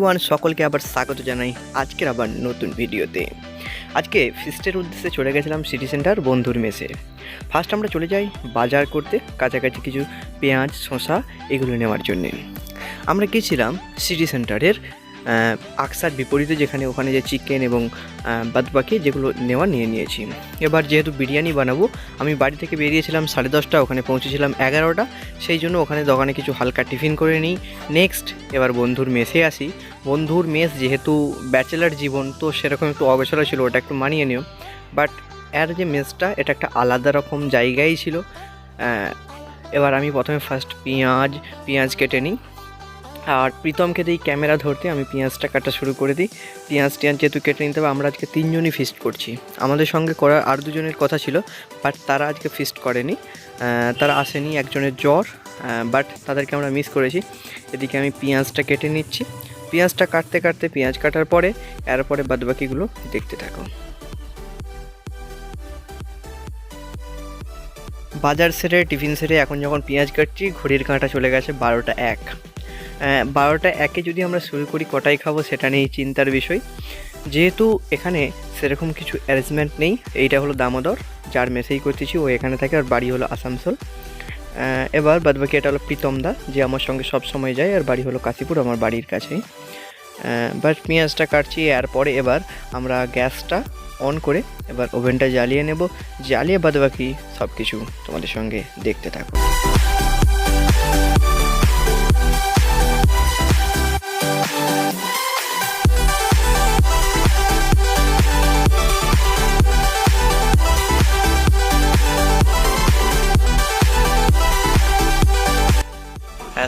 Everyone, সকলকে আবার স্বাগত জানাই আজকের আবার নতুন ভিডিওতে। আজকে ফিস্টের উদ্দেশ্যে চলে গেছিলাম সিটি সেন্টার বন্ধুর মেসে। ফার্স্ট আমরা চলে যাই বাজার করতে, কাছাকাছি কিছু পেঁয়াজ শসা এগুলো নেওয়ার জন্যে। আমরা গেছিলাম সিটি সেন্টারের আকসার বিপরীতে, যেখানে ওখানে যে চিকেন এবং বাদবাকি যেগুলো নিয়ে নিয়েছি। এবার যেহেতু বিরিয়ানি বানাবো, আমি বাড়ি থেকে বেরিয়েছিলাম 10:30, ওখানে পৌঁছেছিলাম 11টা। সেই জন্য ওখানে দোকানে কিছু হালকা টিফিন করে নিই। নেক্সট এবার বন্ধুর মেসে আসি। বন্ধুর মেস যেহেতু ব্যাচেলার জীবন, তো সেরকম একটু অগোছালো ছিল, ওটা একটু মানিয়ে নিও। বাট এর যে মেসটা, এটা একটা আলাদা রকম জায়গায় ছিল। এবার আমি প্রথমে ফার্স্ট পেঁয়াজ কেটে নিই, আর প্রীতমকে দিই ক্যামেরা ধরতে। আমি পেঁয়াজটা কাটা শুরু করে দিই। পেঁয়াজ যেহেতু কেটে নিতে হবে, আমরা আজকে 3 জনই ফিস্ট করছি। আমাদের সঙ্গে করার আর 2 জনের কথা ছিল, বাট তারা আজকে ফিস্ট করেনি, তারা আসেনি, একজনের জ্বর, বাট তাদেরকে আমরা মিস করেছি। এদিকে আমি পেঁয়াজটা কেটে নিচ্ছি। পেঁয়াজটা কাটতে পেঁয়াজ কাটার পরে এরপরে বাদবাকিগুলো দেখতে থাকো। বাজার সেরে টিফিন সেরে এখন যখন পেঁয়াজ কাটছি, ঘড়ির কাঁটা চলে গেছে 12টা 1। 12টা 1-এ যদি আমরা শুরু করি, কটাই খাবো সেটা নিয়েই চিন্তার বিষয়। যেহেতু এখানে সেরকম কিছু অ্যারেঞ্জমেন্ট নেই। এইটা হলো দামোদর, যার মেসেই করতেছি, ও এখানে থাকে, আর বাড়ি হলো আসানসোল। এবার বাদবাকি এটা হলো প্রীতমদা, যে আমার সঙ্গে সব সময় যায়, আর বাড়ি হলো কাশীপুর, আমার বাড়ির কাছেই। বাট পেঁয়াজটা কাটছি, এরপরে এবার আমরা গ্যাসটা অন করে এবার ওভেনটা জ্বালিয়ে নেব। জ্বালিয়ে বাদবাকি সব কিছু তোমাদের সঙ্গে দেখতে থাকো।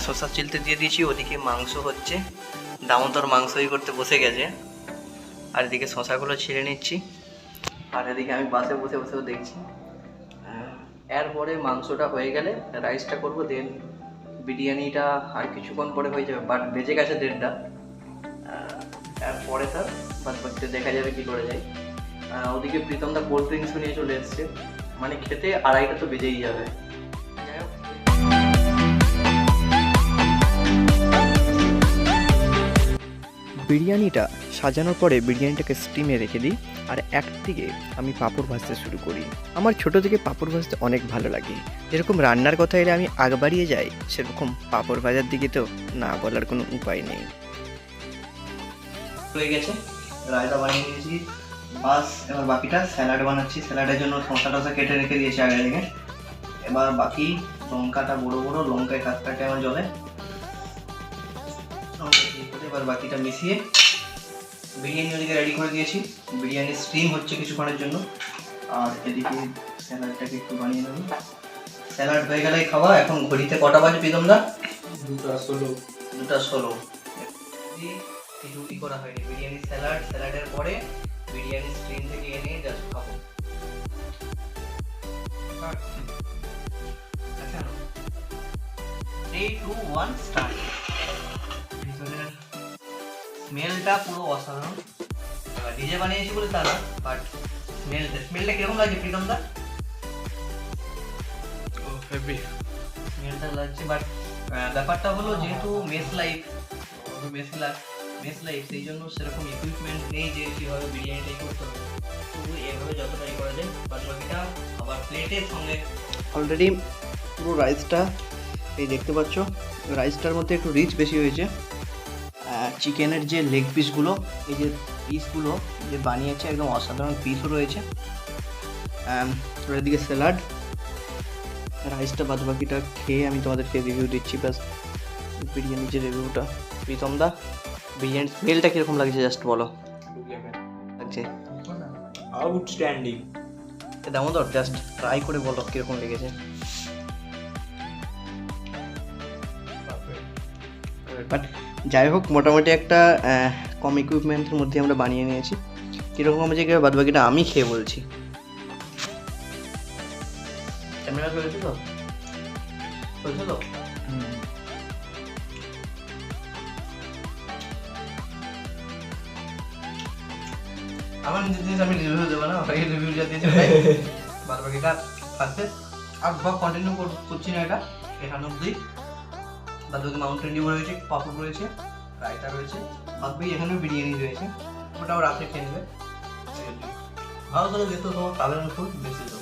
শসা চিলতে দিয়ে দিয়েছি, ওদিকে মাংস হচ্ছে, দামোদর মাংসই করতে বসে গেছে, আর এদিকে শসাগুলো ছিঁড়ে নিচ্ছি, আর এদিকে আমি বাসে বসেও দেখছি। এরপরে মাংসটা হয়ে গেলে রাইসটা করব, দেন বিরিয়ানিটা আর কিছুক্ষণ পরে হয়ে যাবে, বাট বেজে গেছে 1:30। এরপরে তার বাদবাকিতে দেখা যাবে কী করে যায়। ওদিকে প্রীতমদা কোল্ড ড্রিঙ্কসও নিয়ে চলে এসছে, মানে খেতে 2:30 তো বেজেই যাবে। বিরিয়ানিটা সাজানোর পরে বিরিয়ানিটাকে স্টিমে রেখে দিই, আর একদিকে আমি পাঁপড় ভাজতে শুরু করি। আমার ছোটো থেকে পাঁপড় ভাজতে অনেক ভালো লাগে। যেরকম রান্নার কথা এলে আমি আগ বাড়িয়ে যাই, সেরকম পাঁপড় ভাজার দিকে তো না বলার কোনো উপায় নেই। হয়ে গেছে, রায়তা বানিয়ে দিয়েছি, বাস এবার বাকিটা স্যালাড বানাচ্ছি। স্যালাডের জন্য শসা টসা কেটে রেখে দিয়েছি আগে থেকে। এবার বাকি লঙ্কাটা বড় লঙ্কায় কাটতে আমার জলে, এবার বাকিটা মিশিয়ে বিরিয়ানি ওদিকে রেডি করে দিয়েছি। বিরিয়ানি স্টিম হচ্ছে কিছুক্ষণের জন্য, আর এদিকে স্যালাডটাকে একটু বানিয়ে নেব। স্যালাড হয়ে গেলেই খাওয়া। এখন ঘড়িতে কটা বাজে প্রীতমদা? 2:16। রুটি করা হয়নি, বিরিয়ানি স্যালাডের পরে বিরিয়ানি স্টিম থেকে এনে জাস্ট খাবো। আচ্ছা, 3, 2, 1 স্টার্ট। স্মেলটা পুরো অসাধারণ। ডিজে বানিয়েছি বলে তা না, বাট স্মেলটা কিরকম লাগছে প্রীতমদা? স্মেলটা লাগছে, বাট ব্যাপারটা হলো যেহেতু মেস লাইফ, সেই জন্য সেরকম ইকুইপমেন্ট নেই যে কীভাবে বিরিয়ানিটাই করতে হবে। তবু এভাবে যতটাই করা যায়। বাদবাকিটা আবার প্লেটের সঙ্গে অলরেডি পুরো রাইসটা এই দেখতে পাচ্ছ, রাইসটার মধ্যে একটু রিচ বেশি হয়েছে। চিকেনের যে লেগ পিসগুলো, এই যে পিসগুলো যে বানিয়েছে, একদম অসাধারণ পিসও রয়েছে। এদিকে স্যালাড, রাইসটা বাদবাকিটা খেয়ে আমি তোমাদেরকে রিভিউ দিচ্ছি। ব্যাস বিরিয়ানির যে রিভিউটা। প্রীতমদা, বিরিয়ানির স্মেলটা কীরকম লাগছে জাস্ট বলো। লাগছে আউটস্ট্যান্ডিং। দামোদর জাস্ট ট্রাই করে বলো কীরকম লেগেছে। বাট যাই হোক, মোটামুটি একটা কম ইকুইপমেন্টের মধ্যে আমরা বানিয়ে নিয়েছি। কীরকম হয়েছে কি বাদবাকিটা আমি খেয়ে বলছি। ক্যামেরা চলছে তো? আমার নিজের জিনিস আমি রিভিউ দেবো না, ওটাকে রিভিউ যা দিয়েছে বাদবাকিটা থাকবে। আর ব্লগ কন্টিনিউ করছি না, এটা এখানে অবধি। বাদবাকি মাউন্টেন ডিউ রয়েছে, পাপড় রয়েছে, রায়তা রয়েছে, ভাববি এখানেও বিরিয়ানি রয়েছে, ওটাও রাত্রে খেয়ে নেবে। ভালো করে যেত তোমার কালের ফুল বেশি তো